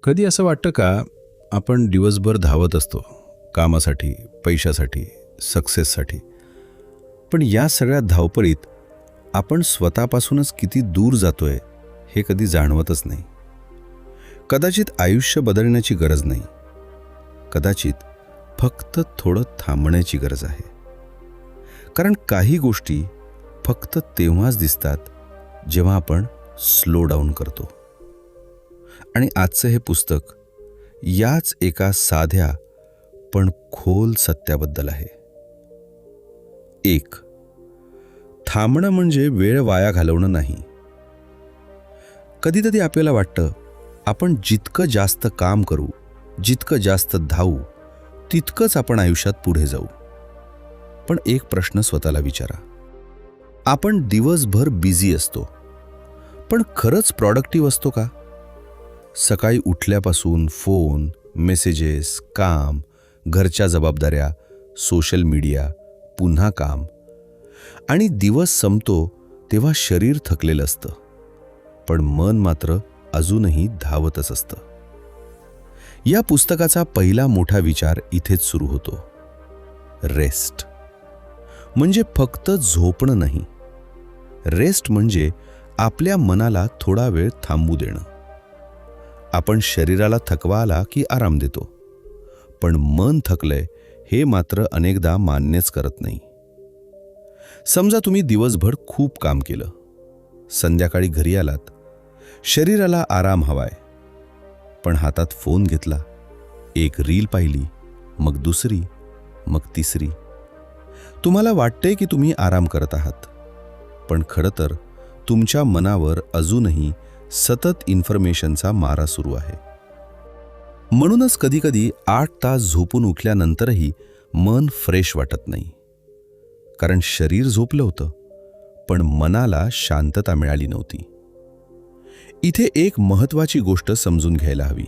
कधी असं वाटतं का आपण दिवसभर धावत असतो कामासाठी, पैशासाठी, सक्सेससाठी, पण या सगळ्या धावपळीत आपण स्वतःपासूनच किती दूर जातोय हे कधी जाणवतच नाही. कदाचित आयुष्य बदलण्याची गरज नाही, कदाचित फक्त थोडं थांबण्याची गरज आहे. कारण काही गोष्टी फक्त तेव्हाच दिसतात जेव्हा आपण स्लो डाऊन करतो. आणि आजचं हे पुस्तक याच एका साध्या पण खोल सत्याबद्दल आहे. 1. थांबणं म्हणजे वेळ वाया घालवणं नाही. कधीकधी आपल्याला वाटतं आपण जितकं जास्त काम करू, जितकं जास्त धावू, तितकंच आपण आयुष्यात पुढे जाऊ. पण एक प्रश्न स्वतःला विचारा, आपण दिवसभर बिझी असतो पण खरंच प्रॉडक्टिव्ह असतो का? सकाळी उठल्यापासून फोन, मेसेजेस, काम, घरच्या जबाबदाऱ्या, सोशल मीडिया, पुन्हा काम, आणि दिवस संपतो तेव्हा शरीर थकलेलं असतं, पण मन मात्र अजूनही धावतच असतं. या पुस्तकाचा पहिला मोठा विचार इथेच सुरू होतो. रेस्ट म्हणजे फक्त झोपणं नाही. रेस्ट म्हणजे आपल्या मनाला थोडा वेळ थांबू देणं. आपण शरीराला थकवा आला की आराम देतो, पण मन थकलंय हे मात्र अनेकदा मान्यच करत नाही. समजा तुम्ही दिवसभर खूप काम केलं, संध्याकाळी घरी आलात, शरीराला आराम हवाय, पण हातात फोन घेतला, एक रील पाहिली, मग दुसरी, मग तिसरी. तुम्हाला वाटतंय की तुम्ही आराम करत आहात, पण खरं तर तुमच्या मनावर अजूनही सतत इन्फॉर्मेशनचा मारा सुरू आहे. म्हणूनच कधीकधी 8 तास झोपून उठल्यानंतरही मन फ्रेश वाटत नाही. कारण शरीर झोपलं होतं, पण मनाला शांतता मिळाली नव्हती. इथे एक महत्त्वाची गोष्ट समजून घ्यायला हवी.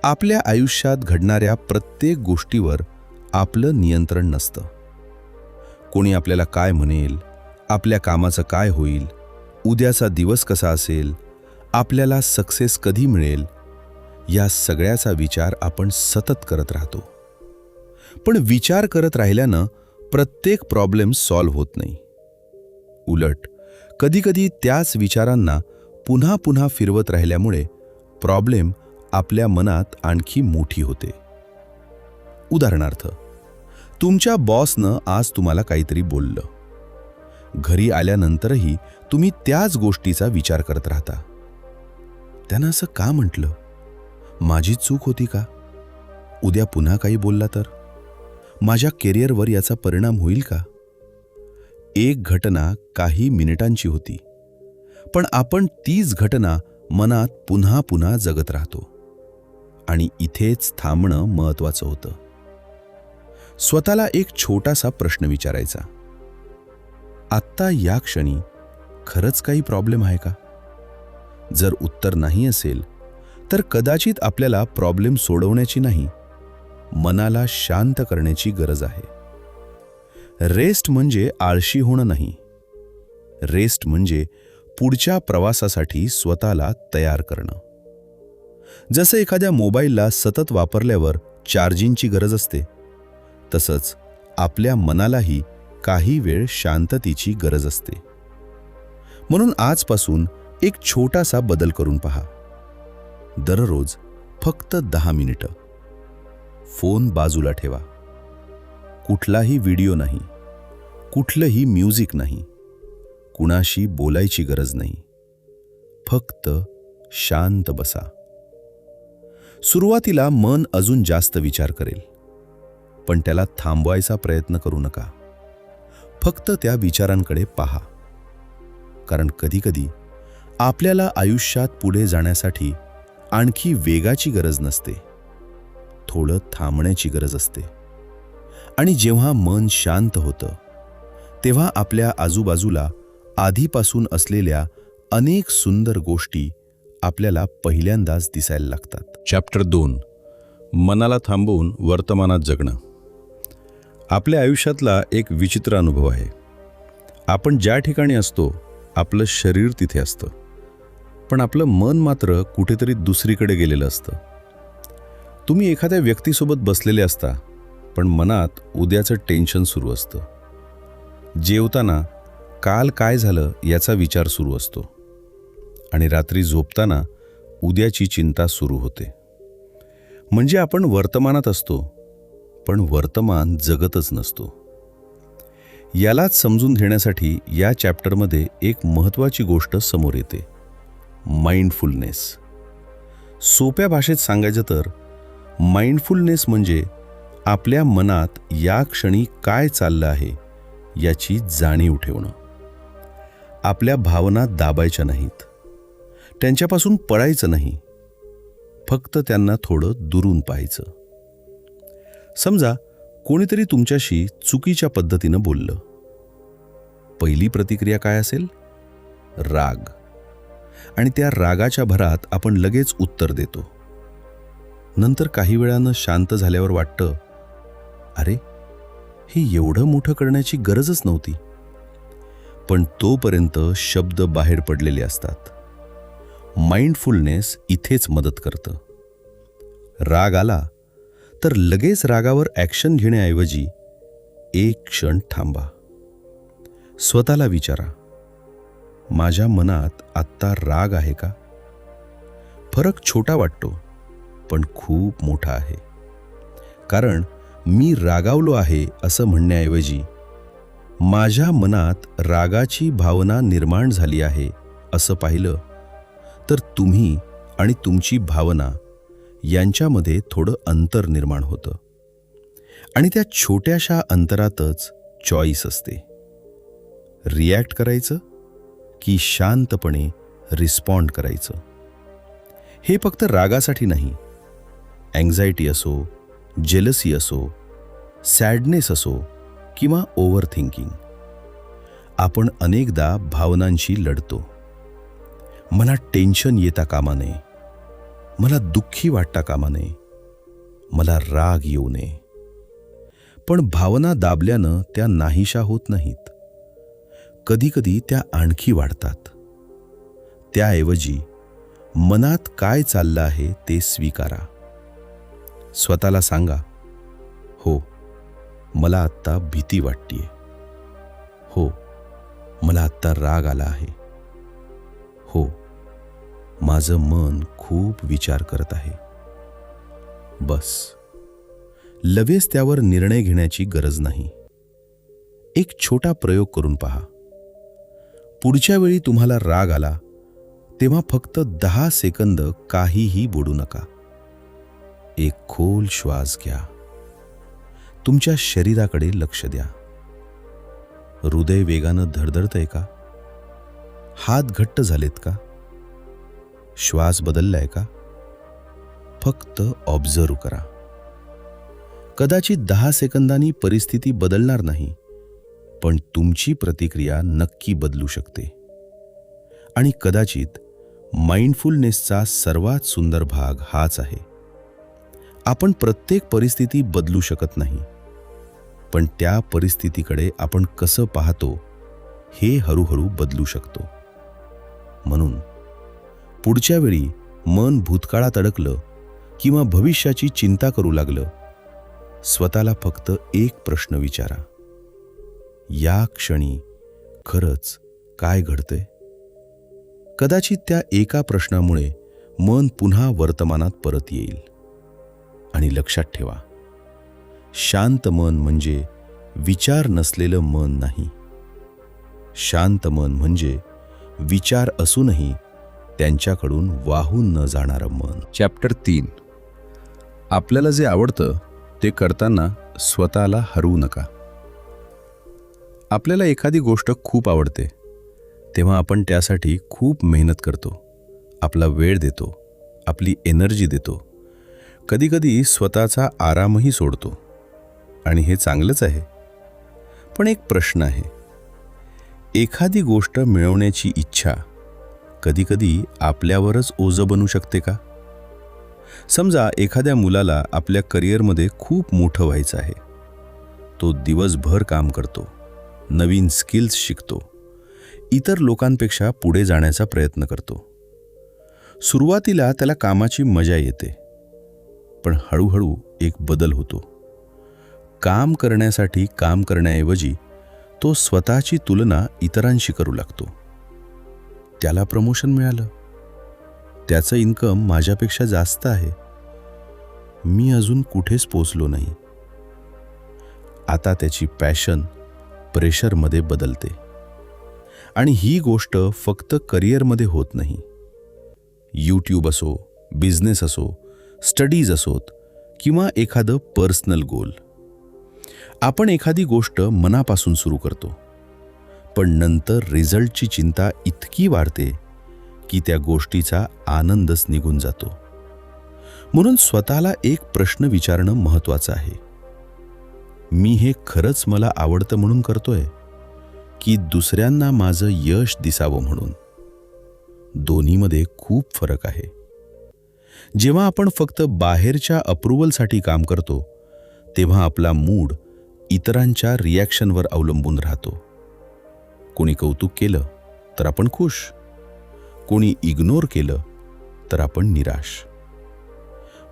आपल्या आयुष्यात घडणाऱ्या प्रत्येक गोष्टीवर आपलं नियंत्रण नसतं. कोणी आपल्याला काय म्हणेल, आपल्या कामाचं काय होईल, उद्याचा दिवस कसा असेल, आपल्याला सक्सेस कधी मिळेल, या सगळ्याचा विचार आपण सतत करत राहतो. पण विचार करत राहिल्यानं प्रत्येक प्रॉब्लेम सॉल्व्ह होत नाही. उलट कधीकधी त्याच विचारांना पुन्हा पुन्हा फिरवत राहिल्यामुळे प्रॉब्लेम आपल्या मनात आणखी मोठी होते. उदाहरणार्थ, तुमच्या बॉसनं आज तुम्हाला काहीतरी बोललं. घरी आल्यानंतरही तुम्ही त्याच गोष्टीचा विचार करत राहता. त्यानं असं का म्हटलं? माझी चूक होती का? उद्या पुन्हा काही बोलला तर? माझ्या करिअरवर याचा परिणाम होईल का? एक घटना काही मिनिटांची होती, पण आपण तीच घटना मनात पुन्हा पुन्हा जगत राहतो. आणि इथेच थांबणं महत्त्वाचं होतं. स्वतःला एक छोटासा प्रश्न विचारायचा, आत्ता या क्षणी खरंच काही प्रॉब्लेम आहे का? जर उत्तर नाही असेल तर कदाचित आपल्याला प्रॉब्लेम सोडवण्याची नाही, मनाला शांत करण्याची गरज आहे. रेस्ट म्हणजे आळशी होणं नाही. रेस्ट म्हणजे पुढच्या प्रवासासाठी स्वतःला तयार करणं. जसं एखाद्या मोबाईलला सतत वापरल्यावर चार्जिंगची गरज असते, तसंच आपल्या मनालाही काही वेळ शांततेची गरज असते. म्हणून आजपासून एक छोटासा बदल करून पहा. दररोज फक्त 10 मिनिटं फोन बाजूला ठेवा. कुठलाही व्हिडिओ नाही, कुठलंही म्युझिक नाही, कुणाशी बोलायची गरज नाही. फक्त शांत बसा. सुरुवातीला मन अजून जास्त विचार करेल, पण त्याला थांबवायचा प्रयत्न करू नका. फक्त त्या विचारांकडे पहा. कारण कधीकधी आपल्याला आयुष्यात पुढे जाण्यासाठी आणखी वेगाची गरज नसते, थोडं थांबण्याची गरज असते. आणि जेव्हा मन शांत होतं, तेव्हा आपल्या आजूबाजूला आधीपासून असलेल्या अनेक सुंदर गोष्टी आपल्याला पहिल्यांदाच दिसायला लागतात. चॅप्टर 2, मनाला थांबवून वर्तमानात जगणं. आपल्या आयुष्यातला एक विचित्र अनुभव आहे. आपण ज्या ठिकाणी असतो, आपलं शरीर तिथे असतं, पण आपलं मन मात्र कुठेतरी दुसरीकडे गेलेलं असतं. तुम्ही एखाद्या व्यक्तीसोबत बसलेले असता, पण मनात उद्याचं टेन्शन सुरू असतं. जेवताना काल काय झालं याचा विचार सुरू असतो आणि रात्री झोपताना उद्याची चिंता सुरू होते. म्हणजे आपण वर्तमानात असतो, पण वर्तमान जगतच नसतो. यालाच समजून घेण्यासाठी या चॅप्टरमध्ये एक महत्त्वाची गोष्ट समोर येते, माइंडफुलनेस. सोप्या भाषेत सांगायचं तर माइंडफुलनेस म्हणजे आपल्या मनात या क्षणी काय चाललं आहे याची जाणीव ठेवणं. आपल्या भावना दाबायच्या नाहीत, त्यांच्यापासून पळायचं नाही, फक्त त्यांना थोडं दुरून पाहायचं. समजा कोणीतरी तुमच्याशी चुकीच्या पद्धतीनं बोललं. पहिली प्रतिक्रिया काय असेल? राग. आणि त्या रागाच्या भरात आपण लगेच उत्तर देतो. नंतर काही वेळानं शांत झाल्यावर वाटतं, अरे, हे एवढं मोठं करण्याची गरजच नव्हती. पण तोपर्यंत शब्द बाहेर पडलेले असतात. माइंडफुलनेस इथेच मदत करतं. राग आला तर लगेच रागावर ॲक्शन घेण्याऐवजी एक क्षण थांबा. स्वतःला विचारा, माझ्या मनात आत्ता राग आहे का? फरक छोटा वाटतो, पण खूप मोठा आहे. कारण मी रागावलो आहे असं म्हणण्याऐवजी माझ्या मनात रागाची भावना निर्माण झाली आहे असं पाहिलं तर तुम्ही आणि तुमची भावना यांच्यामध्ये थोडं अंतर निर्माण होतं. आणि त्या छोट्याशा अंतरातच चॉईस असते. रिॲक्ट करायचं की शांतपणे रिस्पॉन्ड करायचं. हे फक्त रागासाठी नाही, अँक्झायटी असो, जेलसी असो, सॅडनेस असो किंवा ओव्हर थिंकिंग. आपण अनेकदा भावनांशी लढतो. मला टेन्शन येता कामा नये, मला दुःखी वाटता कामा नये, मला राग येऊ नये. पण भावना दाबल्यानं त्या नाहीशा होत नाहीत. कधीकधी त्या आणखी वाढतात. त्याऐवजी मनात काय चाललं आहे ते स्वीकारा. स्वतःला सांगा, हो, मला आत्ता भीती वाटतेय. हो, मला आत्ता राग आला आहे. हो, माझं मन खूप विचार करत आहे. बस. लगेच त्यावर निर्णय घेण्याची गरज नाही. एक छोटा प्रयोग करून पहा. पुढच्या वेळी तुम्हाला राग आला तेव्हा फक्त 10 सेकंद काहीही बोलू नका. एक खोल श्वास घ्या. तुमच्या शरीराकडे लक्ष द्या. हृदय वेगानं धडधडतंय का? हात घट्ट झालेत का? श्वास बदललाय का? फक्त ऑब्झर्व करा. कदाचित 10 सेकंदांनी परिस्थिती बदलणार नाही, पण तुमची प्रतिक्रिया नक्की बदलू शकते. आणि कदाचित माइंडफुलनेसचा सर्वात सुंदर भाग हाच आहे. आपण प्रत्येक परिस्थिती बदलू शकत नाही, पण त्या परिस्थितीकडे आपण कसं पाहतो हे हळूहळू बदलू शकतो. म्हणून पुढच्या वेळी मन भूतकाळात अडकलं किंवा भविष्याची चिंता करू लागलं, स्वतःला फक्त एक प्रश्न विचारा, या क्षणी खरंच काय घडतंय? कदाचित त्या एका प्रश्नामुळे मन पुन्हा वर्तमानात परत येईल. आणि लक्षात ठेवा, शांत मन म्हणजे विचार नसलेलं मन नाही. शांत मन म्हणजे विचार असूनही त्यांच्याकडून वाहून न जाणारं मन. चॅप्टर 3. आपल्याला जे आवडतं ते करताना स्वतःला हरवू नका. आपल्याला एखादी गोष्ट खूप आवडते तेव्हा आपण त्यासाठी खूप मेहनत करतो, आपला वेळ देतो, आपली एनर्जी देतो, कधीकधी स्वतःचा आरामही सोडतो. आणि हे चांगलंच आहे. पण एक प्रश्न आहे, एखादी गोष्ट मिळवण्याची इच्छा कधीकधी आपल्यावरच ओझं बनू शकते का? समजा एखाद्या मुलाला आपल्या करिअरमध्ये खूप मोठं व्हायचं आहे. तो दिवसभर काम करतो, नवीन स्किल्स शिकतो, इतर लोकांपेक्षा पुढे जाण्याचा प्रयत्न करतो. सुरुवातीला त्याला कामाची मजा येते, पण हळूहळू एक बदल होतो. काम करण्यासाठी काम करण्याऐवजी तो स्वतःची तुलना इतरांशी करू लागतो. त्याला प्रमोशन मिळालं, त्याचं इन्कम माझ्यापेक्षा जास्त आहे, मी अजून कुठेच पोचलो नाही. आता त्याची पॅशन प्रेशरमध्ये बदलते. आणि ही गोष्ट फक्त करिअरमध्ये होत नाही. यूट्यूब असो, बिझनेस असो, स्टडीज असोत किंवा एखादं पर्सनल गोल. आपण एखादी गोष्ट मनापासून सुरू करतो, पण नंतर रिझल्टची चिंता इतकी वाढते की त्या गोष्टीचा आनंदच निघून जातो. म्हणून स्वतःला एक प्रश्न विचारणं महत्त्वाचं आहे. मी हे खरंच मला आवडतं म्हणून करतोय, की दुसऱ्यांना माझं यश दिसावं म्हणून? दोन्हीमध्ये खूप फरक आहे. जेव्हा आपण फक्त बाहेरच्या अप्रूव्हलसाठी काम करतो, तेव्हा आपला मूड इतरांच्या रिॲक्शनवर अवलंबून राहतो. कोणी कौतुक केलं तर आपण खुश, कोणी इग्नोर केलं तर आपण निराश.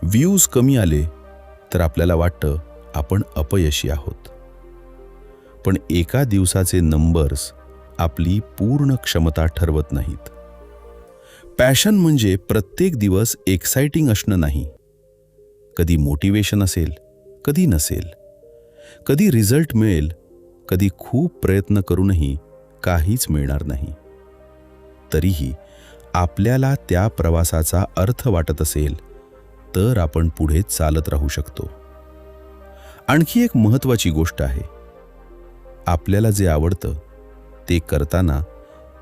व्ह्यूज कमी आले तर आपल्याला वाटतं आपण अपयशी आहोत. पण एका दिवसाचे नंबर्स आपली पूर्ण क्षमता ठरवत नाहीत. पॅशन म्हणजे प्रत्येक दिवस एक्साइटिंग असणं नाही. कधी मोटिवेशन असेल, कधी नसेल. कधी रिझल्ट मिळेल, कधी खूप प्रयत्न करूनही काहीच मिळणार नाही. तरीही आपल्याला त्या प्रवासाचा अर्थ वाटत असेल तर आपण पुढे चालत राहू शकतो. आणखी एक महत्त्वाची गोष्ट आहे, आपल्याला जे आवडतं ते करताना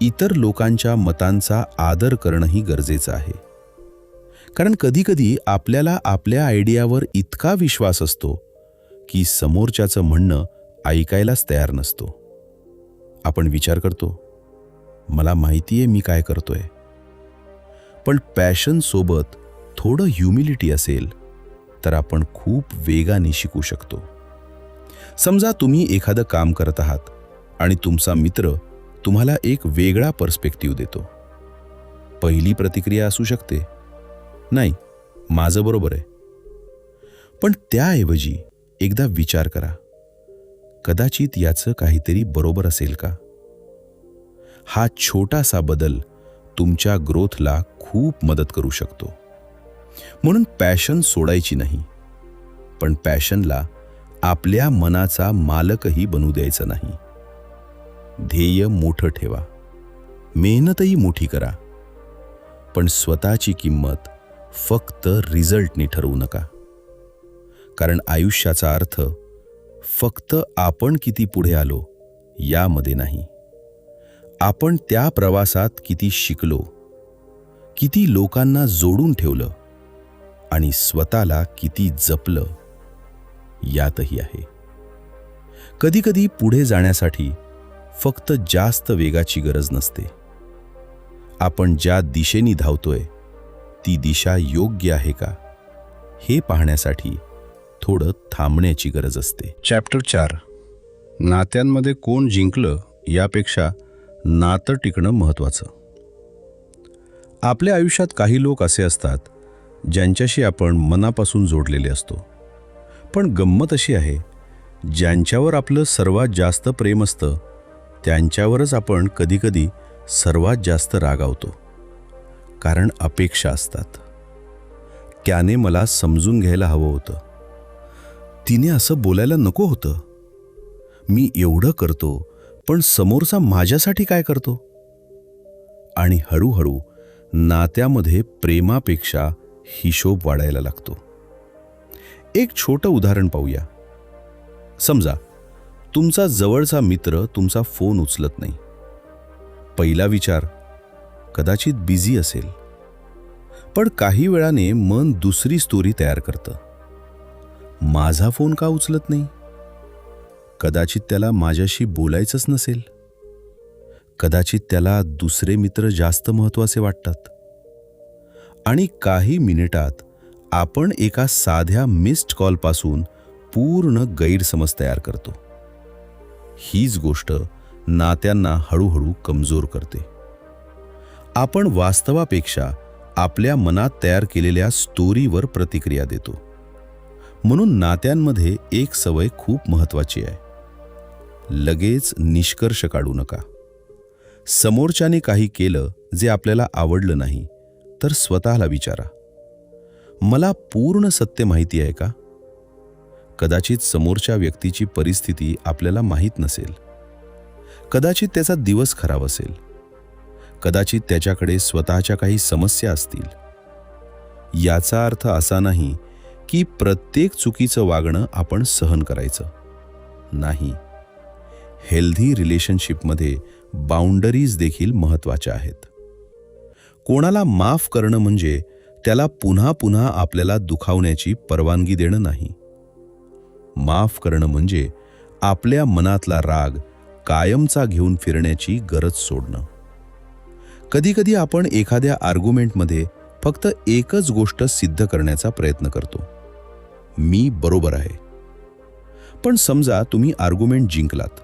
इतर लोकांच्या मतांचा आदर करणंही गरजेचं आहे. कारण कधीकधी आपल्याला आपल्या आयडियावर इतका विश्वास असतो की समोरच्याचं म्हणणं ऐकायलाच तयार नसतो. आपण विचार करतो, मला माहिती आहे मी काय करतोय. पण पॅशन सोबत थोडं ह्युमिलिटी असेल तर आपण खूप वेगाने शिकू शकतो. समजा तुम्ही एखादं काम करत आहात आणि तुमचा मित्र तुम्हाला एक वेगळा पर्स्पेक्टिव्ह देतो. पहिली प्रतिक्रिया असू शकते, नाही, माझं बरोबर आहे. पण त्याऐवजी एकदा विचार करा, कदाचित याचं काहीतरी बरोबर असेल का? हा छोटासा बदल तुमच्या ग्रोथला खूप मदत करू शकतो. म्हणून पॅशन सोडायची नाही, पण पॅशनला आपल्या मनाचा मालकही बनू द्यायचं नाही. ध्येय मोठं ठेवा, मेहनतही मोठी करा, पण स्वतःची किंमत फक्त रिझल्टनी ठरवू नका. कारण आयुष्याचा अर्थ फक्त आपण किती पुढे आलो यामध्ये नाही, आपण त्या प्रवासात किती शिकलो, किती लोकांना जोडून ठेवलं आणि स्वतःला किती जपलं यातही आहे. कधीकधी पुढे जाण्यासाठी फक्त जास्त वेगाची गरज नसते. आपण ज्या दिशेने धावतोय ती दिशा योग्य आहे का हे पाहण्यासाठी थोडं थांबण्याची गरज असते. चॅप्टर 4, नात्यांमध्ये कोण जिंकलं यापेक्षा नातं टिकणं महत्त्वाचं. आपल्या आयुष्यात काही लोक असे असतात ज्यांच्याशी आपण मनापासून जोडलेले असतो. पण गंमत अशी आहे, ज्यांच्यावर आपलं सर्वात जास्त प्रेम असतं त्यांच्यावरच आपण कधीकधी सर्वात जास्त रागावतो. कारण अपेक्षा असतात. त्याने मला समजून घ्यायला हवं होतं, तिने असं बोलायला नको होतं, मी एवढं करतो पण समोरचा माझ्यासाठी काय करतो? आणि हळूहळू नात्यामध्ये प्रेमापेक्षा हिशोब वाढायला लागतो. एक छोटं उदाहरण पाहूया. समजा तुमचा जवळचा मित्र तुमचा फोन उचलत नाही. पहिला विचार, कदाचित बिझी असेल. पण काही वेळाने मन दुसरी स्टोरी तयार करतं. माझा फोन का उचलत नाही? कदाचित त्याला माझ्याशी बोलायचंच नसेल. कदाचित त्याला दुसरे मित्र जास्त महत्त्वाचे वाटतात. आणि काही मिनिटात आपण एका साध्या मिस्ड कॉलपासून पूर्ण गैरसमज तयार करतो. हीच गोष्ट नात्यांना हळूहळू कमजोर करते. आपण वास्तवापेक्षा आपल्या मनात तयार केलेल्या स्टोरीवर प्रतिक्रिया देतो. म्हणून नात्यांमध्ये एक सवय खूप महत्त्वाची आहे. लगेच निष्कर्ष काढू नका. समोरच्याने काही केलं जे आपल्याला आवडलं नाही तर स्वतःला विचारा, मला पूर्ण सत्य माहिती आहे का? कदाचित समोरच्या व्यक्तीची परिस्थिती आपल्याला माहीत नसेल. कदाचित त्याचा दिवस खराब असेल. कदाचित त्याच्याकडे स्वतःच्या काही समस्या असतील. याचा अर्थ असा नाही की प्रत्येक चुकीचं वागणं आपण सहन करायचं. नाही. हेल्दी रिलेशनशिपमध्ये बाउंडरीज देखील महत्त्वाच्या आहेत. कोणाला माफ करणं म्हणजे त्याला पुन्हा पुन्हा आपल्याला दुखावण्याची परवानगी देणं नाही. माफ करणं म्हणजे आपल्या मनातला राग कायमचा घेऊन फिरण्याची गरज सोडणं. कधीकधी आपण एखाद्या आर्ग्युमेंटमध्ये फक्त एकच गोष्ट सिद्ध करण्याचा प्रयत्न करतो, मी बरोबर आहे. पण समजा तुम्ही आर्ग्युमेंट जिंकलात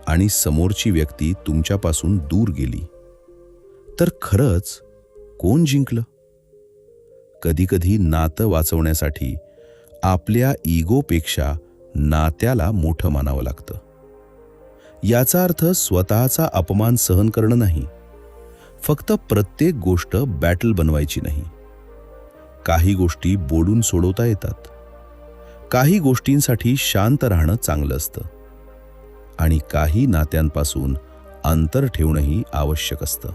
आणि समोरची व्यक्ती तुमच्यापासून दूर गेली, तर खरंच कोण जिंकलं? कधीकधी नातं वाचवण्यासाठी आपल्या इगोपेक्षा नात्याला मोठं मानावं लागतं. याचा अर्थ स्वतःचा अपमान सहन करणं नाही. फक्त प्रत्येक गोष्ट बॅटल बनवायची नाही. काही गोष्टी बोलून सोडवता येतात. काही गोष्टींसाठी शांत राहणं चांगलं असतं. आणि काही नात्यांपासून अंतर ठेवणंही आवश्यक असतं.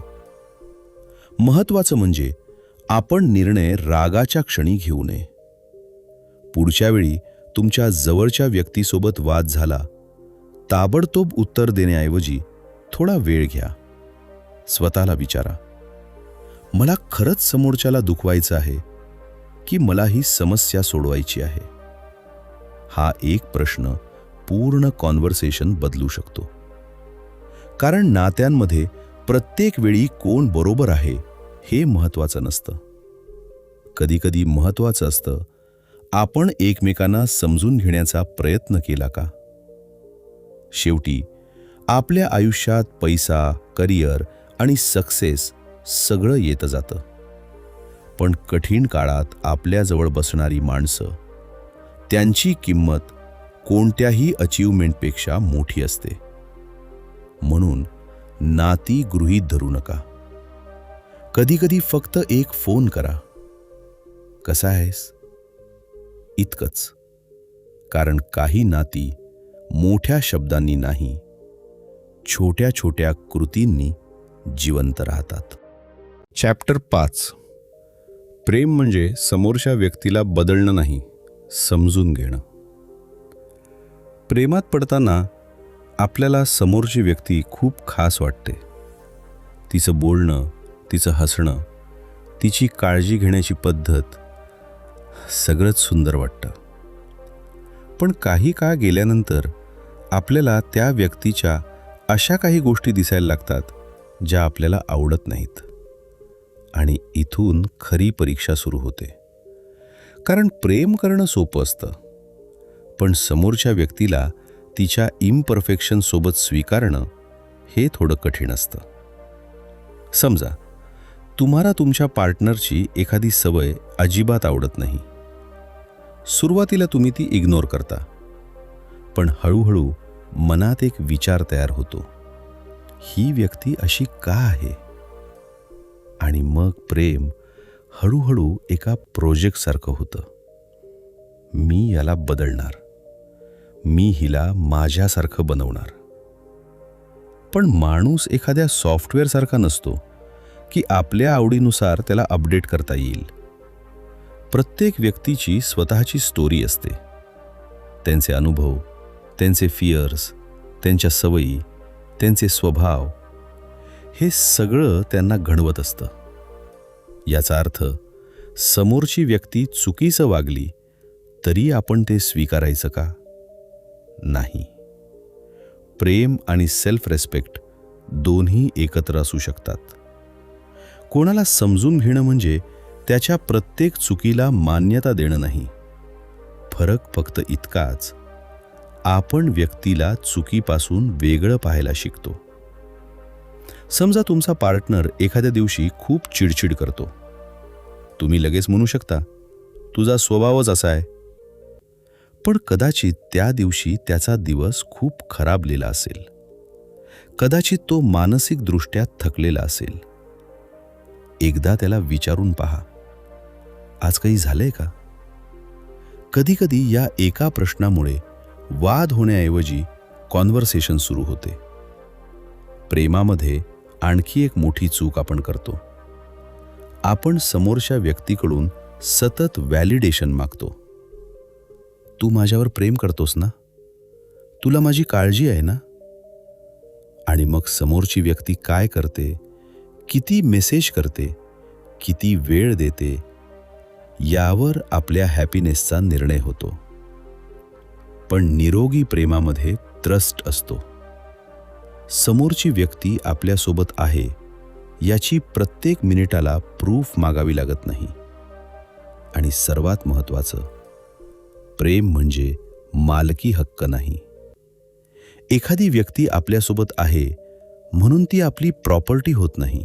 महत्त्वाचं म्हणजे आपण निर्णय रागाच्या क्षणी घेऊ नये. पुढच्या वेळी तुमच्या जवळच्या व्यक्तीसोबत वाद झाला, ताबडतोब उत्तर देण्याऐवजी थोडा वेळ घ्या. स्वतःला विचारा, मला खरंच समोरच्याला दुखवायचं आहे की मला ही समस्या सोडवायची आहे? हा एक प्रश्न पूर्ण कॉन्व्हर्सेशन बदलू शकतो. कारण नात्यांमध्ये प्रत्येक वेळी कोण बरोबर आहे हे महत्त्वाचं नसतं. कधीकधी महत्त्वाचं असतं, आपण एकमेकांना समजून घेण्याचा प्रयत्न केला का? शेवटी आपल्या आयुष्यात पैसा, करिअर आणि सक्सेस सगळं येतं जातं. पण कठीण काळात आपल्याजवळ बसणारी माणसं, त्यांची किंमत कोणत्याही अचीवमेंटपेक्षा मोठी असते. म्हणून नाती गृहीत धरू नका. कधीकधी फक्त एक फोन करा, कसा आहेस, इतकंच. कारण काही नाती मोठ्या शब्दांनी नाही, छोट्या छोट्या कृतींनी जिवंत राहतात. चॅप्टर 5. प्रेम म्हणजे समोरच्या व्यक्तीला बदलणं नाही, समजून घेणं. प्रेमात पडताना आपल्याला समोरची व्यक्ती खूप खास वाटते. तिचं बोलणं, तिचं हसणं, तिची काळजी घेण्याची पद्धत सगळंच सुंदर वाटतं. पण काही काळ गेल्यानंतर आपल्याला त्या व्यक्तीच्या अशा काही गोष्टी दिसायला लागतात ज्या आपल्याला आवडत नाहीत. आणि इथून खरी परीक्षा सुरू होते. कारण प्रेम करणं सोपं असतं, पण समोरच्या व्यक्तीला तिच्या इम्परफेक्शनसोबत स्वीकारणं हे थोडं कठीण असतं. समजा तुम्हाला तुमच्या पार्टनरची एखादी सवय अजिबात आवडत नाही. सुरुवातीला तुम्ही ती इग्नोर करता, पण हळूहळू मनात एक विचार तयार होतो, ही व्यक्ती अशी का आहे? आणि मग प्रेम हळूहळू एका प्रोजेक्टसारखं होतं. मी याला बदलणार, मी हिला माझ्यासारखं बनवणार. पण माणूस एखाद्या सॉफ्टवेअरसारखा नसतो की आपल्या आवडीनुसार त्याला अपडेट करता येईल. प्रत्येक व्यक्तीची स्वतःची स्टोरी असते. त्यांचे अनुभव, त्यांचे फिअर्स, त्यांच्या सवयी, त्यांचे स्वभाव, हे सगळं त्यांना घडवत असतं. याचा अर्थ समोरची व्यक्ती चुकीचं वागली तरी आपण ते स्वीकारायचं का? नाही. प्रेम आणि सेल्फ रेस्पेक्ट दोन्ही एकत्र असू शकतात. कोणाला समजून घेणं म्हणजे त्याच्या प्रत्येक चुकीला मान्यता देणं नाही. फरक फक्त इतकाच, आपण व्यक्तीला चुकीपासून वेगळं पाहायला शिकतो. समजा तुमचा पार्टनर एखाद्या दिवशी खूप चिडचिड करतो तुम्ही लगेच म्हणू शकता, तुझा स्वभावच असा आहे. पण कदाचित त्या दिवशी त्याचा दिवस खूप खराबलेला असेल. कदाचित तो मानसिकदृष्ट्या थकलेला असेल. एकदा त्याला विचारून पहा, आज काही झालंय का? कधीकधी या एका प्रश्नामुळे वाद होण्याऐवजी कॉन्व्हर्सेशन सुरू होते. प्रेमामध्ये आणखी एक मोठी चूक आपण करतो. आपण समोरच्या व्यक्तीकडून सतत व्हॅलिडेशन मागतो. तू माझ्यावर प्रेम करतोस ना? तुला माझी काळजी आहे ना? आणि मग समोरची व्यक्ती काय करते, किती मेसेज करते, किती वेळ देते, यावर आपल्या हॅपीनेसचा निर्णय होतो. पण निरोगी प्रेमामध्ये ट्रस्ट असतो. समोरची व्यक्ती आपल्यासोबत आहे याची प्रत्येक मिनिटाला प्रूफ मागावी लागत नाही. आणि सर्वात महत्त्वाचं, प्रेम म्हणजे मालकी हक्क नाही. एखादी व्यक्ती आपल्यासोबत आहे म्हणून ती आपली प्रॉपर्टी होत नाही.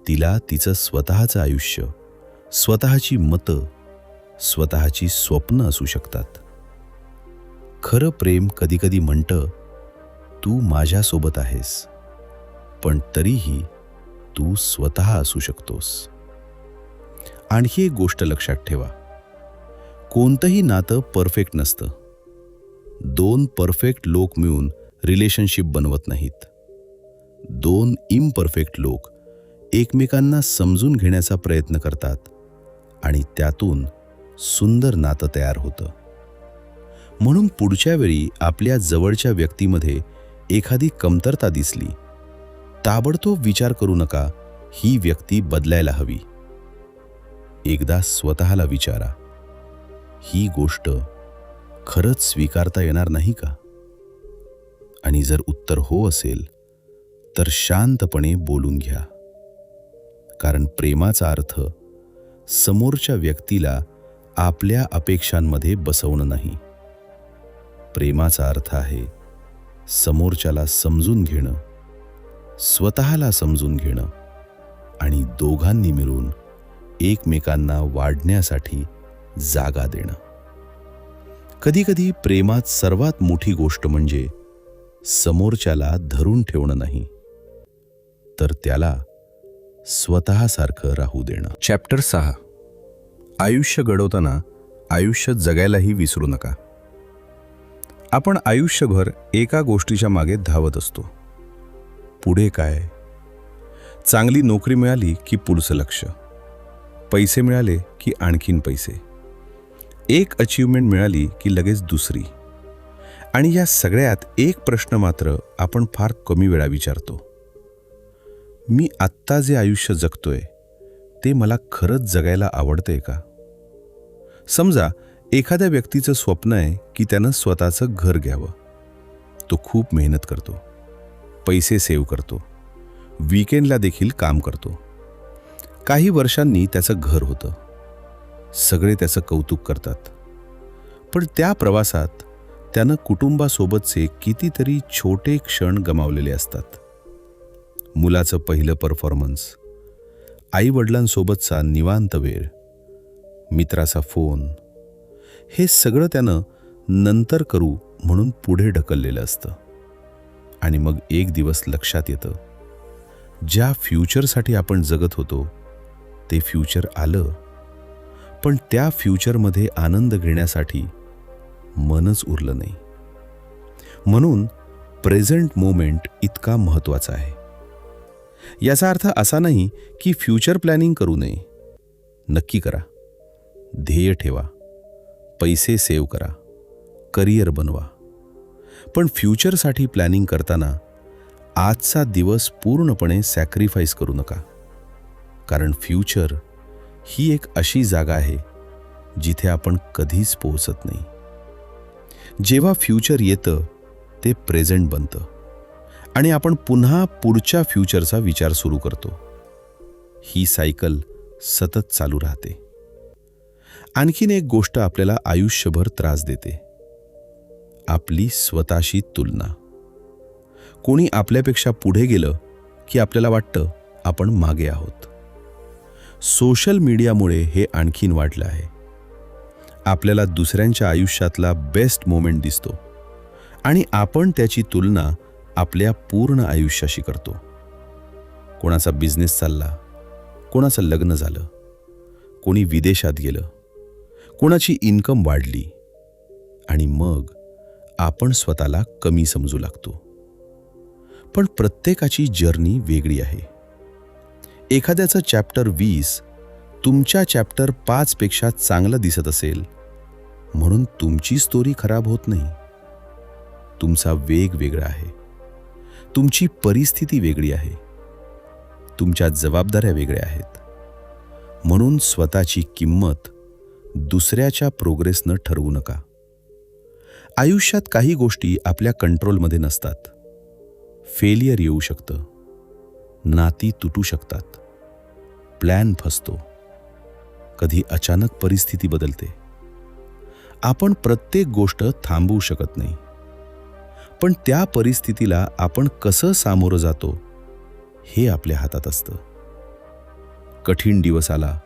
तिला तिचं स्वतःचं आयुष्य, स्वतःची मतं, स्वतःची स्वप्न असू शकतात. खरं प्रेम कधीकधी म्हणतं, तू माझ्यासोबत आहेस, पण तरीही तू स्वतः असू शकतोस. आणखी एक गोष्ट लक्षात ठेवा, कोणतंही नातं परफेक्ट नसतं. 2 परफेक्ट लोक मिळून रिलेशनशिप बनवत नाहीत. 2 इम्परफेक्ट लोक एकमेकांना समजून घेण्याचा प्रयत्न करतात आणि त्यातून सुंदर नातं तयार होतं. म्हणून पुढच्या वेळी आपल्या जवळच्या व्यक्तीमध्ये एखादी कमतरता दिसली, ताबडतोब विचार करू नका, ही व्यक्ती बदलायला हवी. एकदा स्वतःला विचारा, ही गोष्ट खरंच स्वीकारता येणार नाही का? आणि जर उत्तर हो असेल तर शांतपणे बोलून घ्या. कारण प्रेमाचा अर्थ समोरच्या व्यक्तीला आपल्या अपेक्षांमध्ये बसवणं नाही. प्रेमाचा अर्थ आहे समोरच्याला समजून घेणं, स्वतःला समजून घेणं आणि दोघांनी मिळून एकमेकांना वाढण्यासाठी जागा देणं. कधीकधी प्रेमात सर्वात मोठी गोष्ट म्हणजे समोरच्याला धरून ठेवणं नाही, तर त्याला स्वतःसारखं राहू देणं. चॅप्टर 6. आयुष्य घडवताना आयुष्य जगायलाही विसरू नका. आपण आयुष्यभर एका गोष्टीच्या मागे धावत असतो. पुढे काय? चांगली नोकरी मिळाली की पुढचं लक्ष, पैसे मिळाले की आणखीन पैसे, एक अचीवमेंट मिळाली की लगेच दुसरी. आणि या सगळ्यात एक प्रश्न मात्र आपण फार कमी वेळा विचारतो, मी आत्ता जे आयुष्य जगतोय ते मला खरंच जगायला आवडतंय का? समजा एखाद्या व्यक्तीचं स्वप्न आहे की त्यानं स्वतःचं घर घ्यावं. तो खूप मेहनत करतो, पैसे सेव्ह करतो, वीकेंडला देखील काम करतो. काही वर्षांनी त्याचं घर होतं. सगळे त्याचं कौतुक करतात. पण त्या प्रवासात त्यानं कुटुंबासोबतचे कितीतरी छोटे क्षण गमावलेले असतात. मुलाचं पहिलं परफॉर्मन्स, आईवडिलांसोबतचा निवांत वेळ, मित्राचा फोन, हे सगळं त्यानं नंतर करू म्हणून पुढे ढकललेलं असतं. आणि मग एक दिवस लक्षात येतं, ज्या फ्युचरसाठी आपण जगत होतो ते फ्युचर आलं, पण त्या फ्युचरमध्ये आनंद घेण्यासाठी मनच उरलं नाही. म्हणून प्रेझेंट मोमेंट इतका महत्त्वाचा आहे. याचा अर्थ असा नाही की फ्युचर प्लॅनिंग करू नये. नक्की करा, ध्येय ठेवा, पैसे सेव्ह करा, करिअर बनवा. पण फ्युचरसाठी प्लॅनिंग करताना आजचा दिवस पूर्णपणे सॅक्रिफाईस करू नका. कारण फ्युचर ही एक अशी जागा आहे जिथे आपण कधीच पोहोचत नाही. जेव्हा फ्युचर येतं ते प्रेझेंट बनतं आणि आपण पुन्हा पुढच्या फ्युचरचा विचार सुरू करतो. ही सायकल सतत चालू राहते. आणखीन एक गोष्ट आपल्याला आयुष्यभर त्रास देते, आपली स्वतःशी तुलना. कोणी आपल्यापेक्षा पुढे गेलं की आपल्याला वाटतं आपण मागे आहोत. सोशल मीडियामुळे हे आणखीन वाढलं आहे. आपल्याला दुसऱ्यांच्या आयुष्यातला बेस्ट मोमेंट दिसतो आणि आपण त्याची तुलना आपल्या पूर्ण आयुष्याशी करतो. कोणाचा बिझनेस चालला, कोणाचं लग्न झालं, कोणी विदेशात गेलं, कोणाची इन्कम वाढली आणि मग आपण स्वतःला कमी समजू लागतो. पण प्रत्येकाची जर्नी वेगळी आहे. एखाद्याचं चॅप्टर 20 तुमच्या चॅप्टर 5 पेक्षा चांगलं दिसत असेल म्हणून तुमची स्टोरी खराब होत नाही. तुमचा वेग वेगळा आहे, तुमची परिस्थिती वेगळी आहे, तुमच्या जबाबदाऱ्या वेगळ्या आहेत. म्हणून स्वतःची किंमत दुसऱ्याच्या प्रोग्रेसनं ठरवू नका. आयुष्यात काही गोष्टी आपल्या कंट्रोलमध्ये नसतात. फेलियर येऊ शकतं, नाती तुटू शकतात, प्लॅन फसतो, कधी अचानक परिस्थिती बदलते. आपण प्रत्येक गोष्ट थांबवू शकत नाही, पण त्या परिस्थितीला आपण कसं सामोरं जातो हे आपल्या हातात असतं. कठीण दिवस आला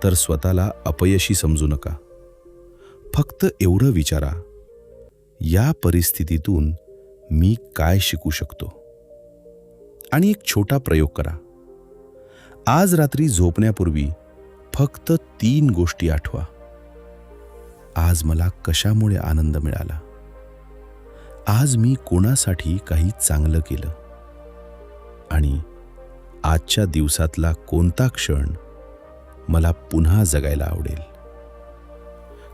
तर स्वतःला अपयशी समजू नका. फक्त एवढं विचारा, या परिस्थितीतून मी काय शिकू शकतो? आणि एक छोटा प्रयोग करा. आज रात्री झोपण्यापूर्वी फक्त 3 गोष्टी आठवा. आज मला कशामुळे आनंद मिळाला? आज मी कोणासाठी काही चांगलं केलं? आणि आजच्या दिवसातला कोणता क्षण मला पुन्हा जगायला आवडेल?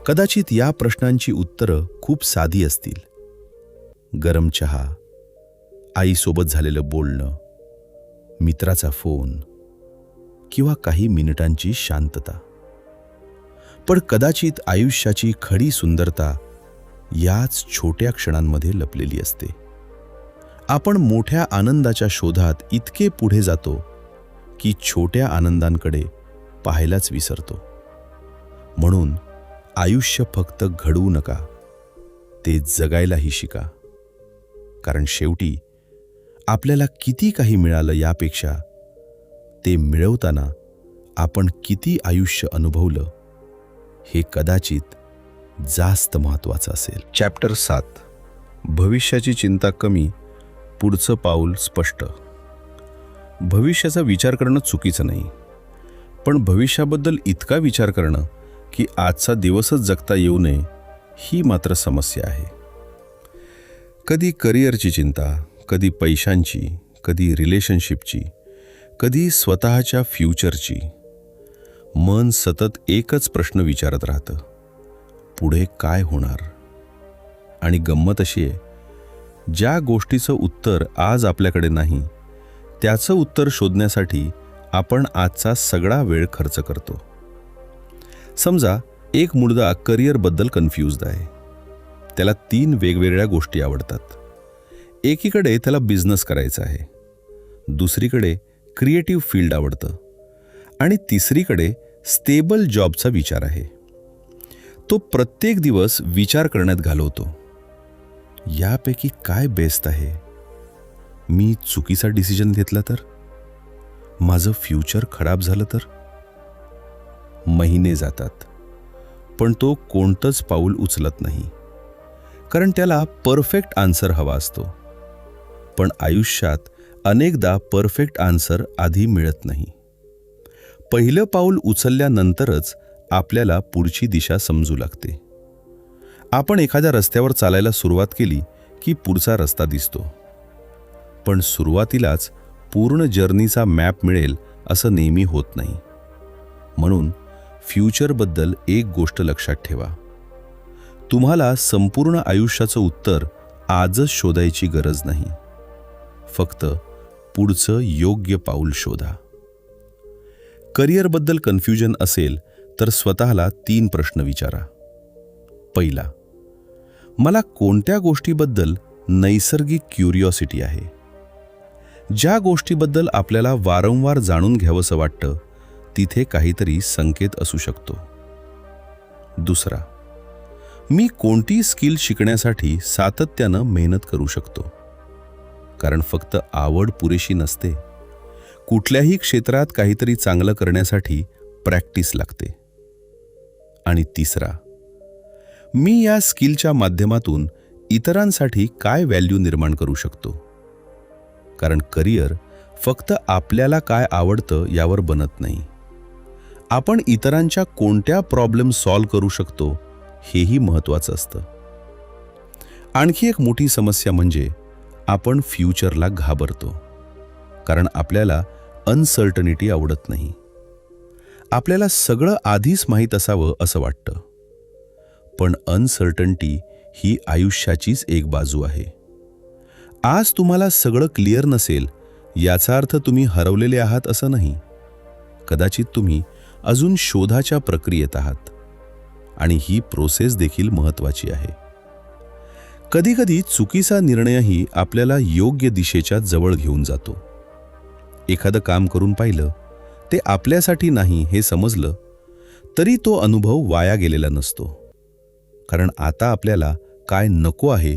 कदाचित या प्रश्नांची उत्तरं खूप साधी असतील. गरम चहा, आईसोबत झालेलं बोलणं, मित्राचा फोन किंवा काही मिनिटांची शांतता. पण कदाचित आयुष्याची खरी सुंदरता याच छोट्या क्षणांमध्ये लपलेली असते. आपण मोठ्या आनंदाच्या शोधात इतके पुढे जातो की छोट्या आनंदांकडे पाहायलाच विसरतो. म्हणून आयुष्य फक्त घडवू नका, ते जगायलाही शिका. कारण शेवटी आपल्याला किती काही मिळालं यापेक्षा ते मिळवताना आपण किती आयुष्य अनुभवलं हे कदाचित जास्त महत्त्वाचं असेल. चॅप्टर 7. भविष्याची चिंता कमी, पुढचं पाऊल स्पष्ट. भविष्याचा विचार करणं चुकीचं नाही, पण भविष्याबद्दल इतका विचार करणं की आजचा दिवसच जगता येऊ नये ही मात्र समस्या आहे. कधी करिअरची चिंता, कधी पैशांची, कधी रिलेशनशिपची, कधी स्वतःच्या फ्युचरची. मन सतत एकच प्रश्न विचारत राहतं, पुढे काय होणार? आणि गंमत अशी आहे, ज्या गोष्टीचं उत्तर आज आपल्याकडे नाही त्याचं उत्तर शोधण्यासाठी आपण आजचा सगळा वेळ खर्च करतो. समजा एक मुलगा करिअरबद्दल कन्फ्युज्ड आहे. त्याला 3 वेगवेगळ्या गोष्टी आवडतात. एकीकडे त्याला बिझनेस करायचा आहे, दुसरीकडे क्रिएटिव्ह फील्ड आवडतं आणि तिसरीकडे स्टेबल जॉबचा विचार आहे. तो प्रत्येक दिवस विचार करण्यात घालवतो, यापैकी काय बेस्ट आहे? मी चुकीचा डिसिजन घेतला तर? माझं फ्युचर खराब झालं तर? महिने जातात, पण तो कोणतंच पाऊल उचलत नाही, कारण त्याला परफेक्ट आन्सर हवा असतो. पण आयुष्यात अनेकदा परफेक्ट आन्सर आधी मिळत नाही. पहिलं पाऊल उचलल्यानंतरच आपल्याला पुढची दिशा समजू लागते. आपण एखाद्या रस्त्यावर चालायला सुरुवात केली की पुढचा रस्ता दिसतो, पण सुरुवातीलाच पूर्ण जर्नीचा मॅप मिळेल असं नेहमी होत नाही. म्हणून फ्युचरबद्दल एक गोष्ट लक्षात ठेवा, तुम्हाला संपूर्ण आयुष्याचं उत्तर आजच शोधायची गरज नाही. फक्त पुढचं योग्य पाऊल शोधा. करिअरबद्दल कन्फ्युजन असेल तर स्वतःला 3 प्रश्न विचारा. पहिला, मला कोणत्या गोष्टीबद्दल नैसर्गिक क्युरिओसिटी आहे? ज्या गोष्टीबद्दल आपल्याला वारंवार जाणून घ्यावंसं वाटतं तिथे काहीतरी संकेत असू शकतो. दुसरा, मी कोणती स्किल शिकण्यासाठी सातत्यानं मेहनत करू शकतो? कारण फक्त आवड पुरेशी नसते. कुठल्याही क्षेत्रात काहीतरी चांगलं करण्यासाठी प्रॅक्टिस लागते. आणि तिसरा, मी या स्किलच्या माध्यमातून इतरांसाठी काय व्हॅल्यू निर्माण करू शकतो. कारण करिअर फक्त आपल्याला काय आवडतं यावर बनत नाही. आपण इतरांच्या कोणत्या प्रॉब्लेम सॉल्व्ह करू शकतो हेही महत्त्वाचं असतं. आणखी एक मोठी समस्या म्हणजे आपण फ्युचरला घाबरतो. कारण आपल्याला अनसर्टनिटी आवडत नाही. आपल्याला सगळं आधीच माहीत असावं असं वाटतं. पण अनसर्टनिटी ही आयुष्याचीच एक बाजू आहे. आज तुम्हाला सगळं क्लिअर नसेल याचा अर्थ तुम्ही हरवलेले आहात असं नाही. कदाचित तुम्ही अजून शोधाच्या प्रक्रियेत आहात. आणि ही प्रोसेस देखील महत्त्वाची आहे. कधीकधी चुकीचा निर्णयही आपल्याला योग्य दिशेच्या जवळ घेऊन जातो. एखादं काम करून पाहिलं, ते आपल्यासाठी नाही हे समजलं, तरी तो अनुभव वाया गेलेला नसतो. कारण आता आपल्याला काय नको आहे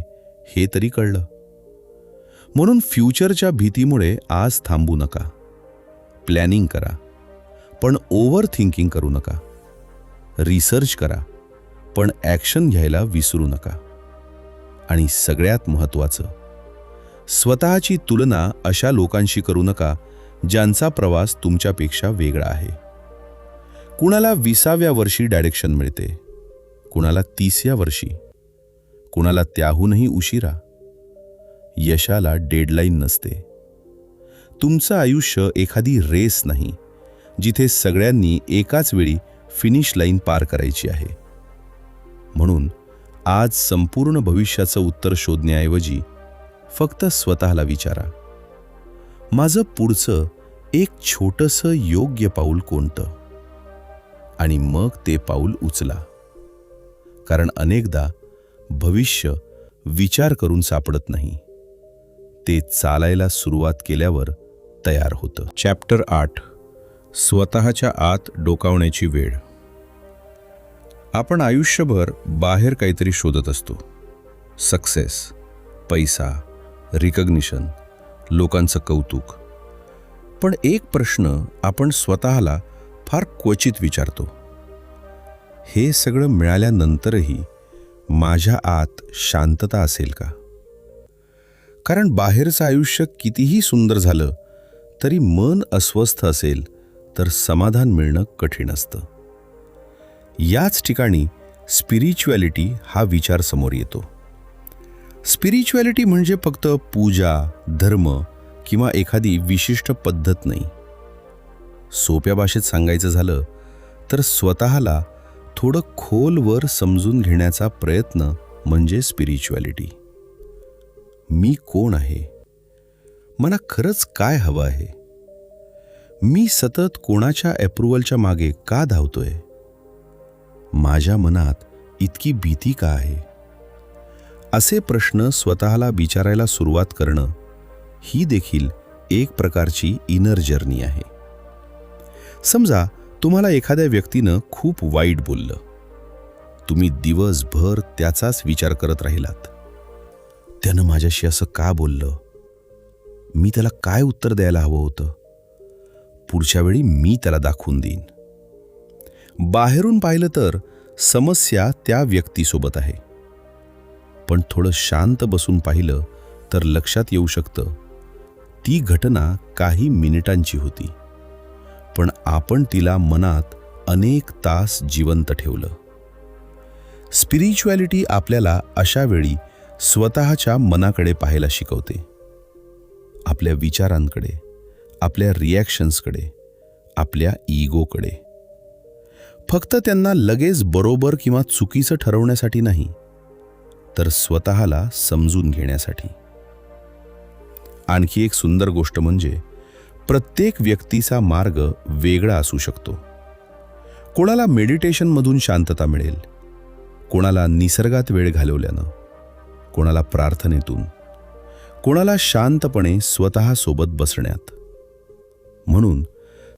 हे तरी कळलं. म्हणून फ्युचरच्या भीतीमुळे आज थांबू नका. प्लॅनिंग करा, पण ओव्हर थिंकिंग करू नका. रिसर्च करा, पण ॲक्शन घ्यायला विसरू नका. आणि सगळ्यात महत्त्वाचं, स्वतःची तुलना अशा लोकांशी करू नका ज्यांचा प्रवास तुमच्यापेक्षा वेगळा आहे. कुणाला 20व्या वर्षी डायरेक्शन मिळते, कुणाला 30व्या वर्षी, कुणाला त्याहूनही उशिरा. यशाला डेडलाईन नसते. तुमचं आयुष्य एखादी रेस नाही जिथे सगळ्यांनी एकाच वेळी फिनिश लाईन पार करायची आहे. म्हणून आज संपूर्ण भविष्याचं उत्तर शोधण्याऐवजी फक्त स्वतःला विचारा, माझं पुढचं एक छोटंसं योग्य पाऊल कोणतं? आणि मग ते पाऊल उचला. कारण अनेकदा भविष्य विचार करून सापडत नाही, ते चालायला सुरुवात केल्यावर तयार होतं. चॅप्टर 8, स्वतःच्या आत डोकावण्याची वेळ. आपण आयुष्यभर बाहेर काहीतरी शोधत असतो. सक्सेस, पैसा, रिकग्निशन, लोकांचं कौतुक. पण एक प्रश्न आपण स्वतःला फार क्वचित विचारतो, हे सगळं मिळाल्यानंतरही माझ्या आत शांतता असेल का? कारण बाहेरचं आयुष्य कितीही सुंदर झालं तरी मन अस्वस्थ असेल तर समाधान मिळणं कठीण असतं. याच ठिकाणी स्पिरिच्युअलिटी हा विचार समोर येतो. स्पिरिच्युअलिटी म्हणजे फक्त पूजा, धर्म किंवा एखादी विशिष्ट पद्धत नाही. सोप्या भाषेत सांगायचं झालं तर स्वतःला थोडं खोलवर समजून घेण्याचा प्रयत्न म्हणजे स्पिरिच्युअलिटी. मी कोण आहे? मला खरंच काय हवं आहे? मी सतत कोणाच्या अप्रूव्हलच्या मागे का धावतोय? माझ्या मनात इतकी भीती का आहे? असे प्रश्न स्वतःला विचारायला सुरुवात करणं ही देखील एक प्रकारची इनर जर्नी आहे. समजा तुम्हाला एखाद्या व्यक्तीनं खूप वाईट बोललं. तुम्ही दिवसभर त्याचाच विचार करत राहिलात. त्यानं माझ्याशी असं का बोललं? मी त्याला काय उत्तर द्यायला हवं होतं? पुढच्या वेळी मी त्याला दाखवून देईन. बाहेरून पाहिलं तर समस्या त्या व्यक्तीसोबत आहे. पण थोडं शांत बसून पाहिलं तर लक्षात येऊ शकतं, ती घटना काही मिनिटांची होती, पण आपण तिला मनात अनेक तास जिवंत ठेवलं. स्पिरिच्युअलिटी आपल्याला अशा वेळी स्वतःच्या मनाकडे पाहायला शिकवते. आपल्या विचारांकडे, आपल्या रिॲक्शन्सकडे, आपल्या इगोकडे. फक्त त्यांना लगेच बरोबर किंवा चुकीचं ठरवण्यासाठी नाही, तर स्वतःला समजून घेण्यासाठी. आणखी एक सुंदर गोष्ट म्हणजे प्रत्येक व्यक्तीचा मार्ग वेगळा असू शकतो. कोणाला मेडिटेशनमधून शांतता मिळेल, कोणाला निसर्गात वेळ घालवल्यानं, कोणाला प्रार्थनेतून, कोणाला शांतपणे स्वतःसोबत बसण्यात. म्हणून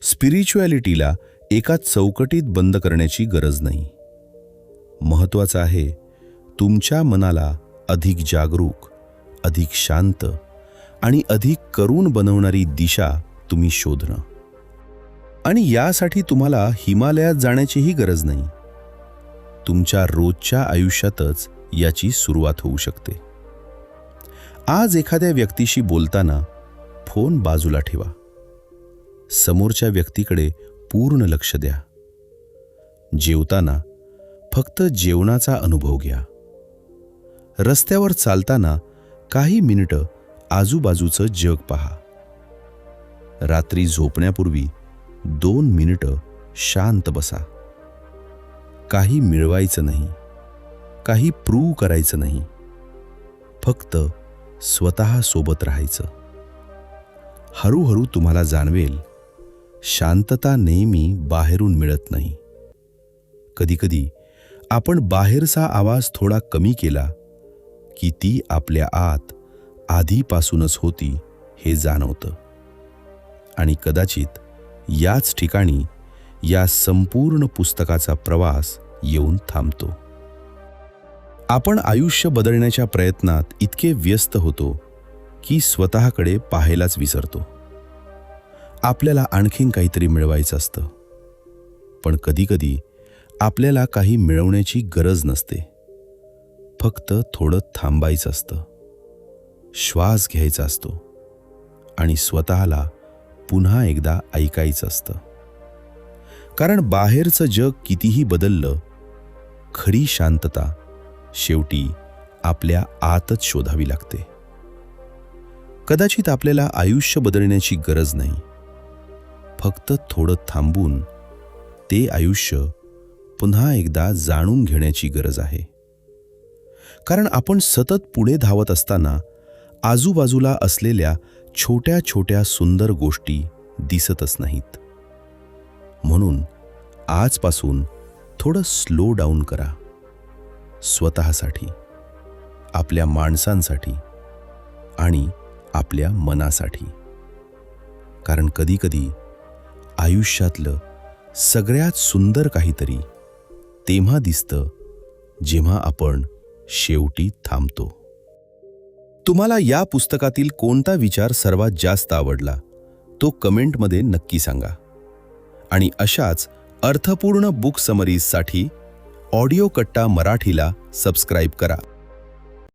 स्पिरिच्युअलिटीला एका चौकटीत बंद करण्याची गरज नाही. महत्त्वाचं आहे तुमच्या मनाला अधिक जागरूक, अधिक शांत आणि अधिक करुण बनवणारी दिशा तुम्ही शोधणं. आणि यासाठी तुम्हाला हिमालयात जाण्याचीही गरज नाही. तुमच्या रोजच्या आयुष्यातच याची सुरुवात होऊ शकते. आज एखाद्या व्यक्तीशी बोलताना फोन बाजूला ठेवा. समोरच्या व्यक्तीकडे पूर्ण लक्ष द्या. जेवताना फक्त जेवणाचा अनुभव घ्या. रस्त्यावर चालताना काही मिनिटं आजूबाजूचं जग पहा. रात्री झोपण्यापूर्वी 2 मिनिटं शांत बसा. काही मिळवायचं नाही, काही प्रूव्ह करायचं नाही, फक्त स्वतः सोबत राहायचं. हळूहळू तुम्हाला जाणवेल, शांतता नेहमी बाहेरून मिळत नाही. कधीकधी आपण बाहेरचा आवाज थोडा कमी केला की ती आपल्या आत आधीपासूनच होती हे जाणवतं. आणि कदाचित याच ठिकाणी या संपूर्ण पुस्तकाचा प्रवास येऊन थांबतो. आपण आयुष्य बदलण्याच्या प्रयत्नात इतके व्यस्त होतो की स्वतःकडे पाहायलाच विसरतो. आपल्याला आणखीन काहीतरी मिळवायचं असतं, पण कधीकधी आपल्याला काही मिळवण्याची गरज नसते. फक्त थोडं थांबायचं असतं, श्वास घ्यायचा असतो आणि स्वतःला पुन्हा एकदा ऐकायचं असतं. कारण बाहेरचं जग कितीही बदललं, खरी शांतता शेवटी आपल्या आतच शोधावी लागते. कदाचित आपल्याला आयुष्य बदलण्याची गरज नाही, फक्त थोडं थांबून ते आयुष्य पुन्हा एकदा जाणून घेण्याची गरज आहे. कारण आपण सतत पुढे धावत असताना आजूबाजूला असलेल्या छोट्या छोट्या सुंदर गोष्टी दिसतच नाहीत. म्हणून आजपासून थोडं स्लो डाऊन करा. स्वतःसाठी, आपल्या माणसांसाठी आणि आपल्या मनासाठी. कारण कधीकधी आयुष्यातलं सगळ्यात सुंदर काहीतरी तेव्हा दिसतं जेव्हा आपण शेवटी थांबतो. तुम्हाला या पुस्तकातील कोणता विचार सर्वात जास्त आवडला तो कमेंटमध्ये नक्की सांगा. आणि अशाच अर्थपूर्ण बुक समरीजसाठी ऑडिओ कट्टा मराठीला सबस्क्राईब करा.